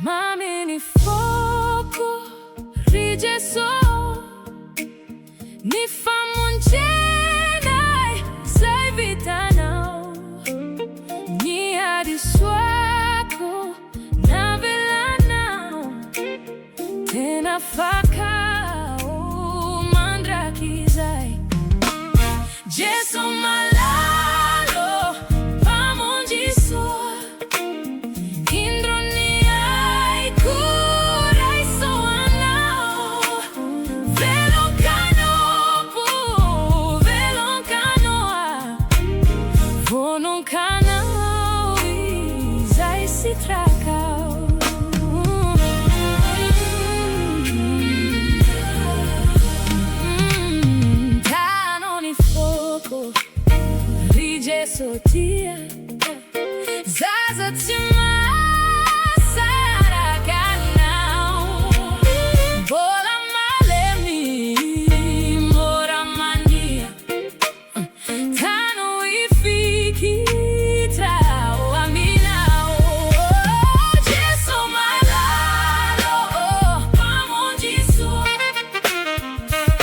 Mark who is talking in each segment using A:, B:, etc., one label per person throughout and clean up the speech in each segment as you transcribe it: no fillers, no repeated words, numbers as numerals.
A: Mamin'ny foko rijeso ny famonjenay zay vitanao, ny hadisoako navelanao, tena fakao mandraky zay. Jesu malalo pamonji soa, indroni ai kurai soanao, velon kanopo, velon kanoa, vonon kanao izay si trakao. Sotia zaza tsy mahasaraka anao, mbola malemy mora mania, tano ifikitra ho aminao. Jesu malalo pamonji soa,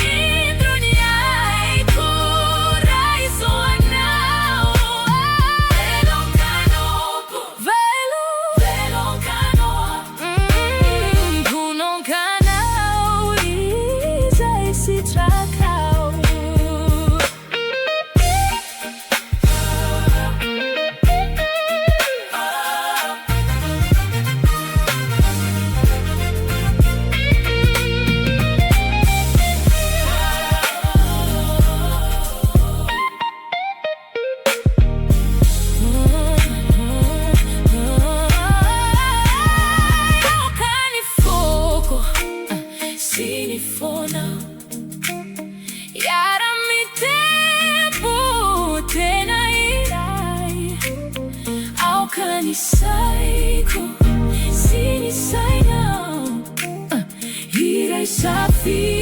A: indroni ai kurai soanao, Saiko, sini sainao, Hira safi.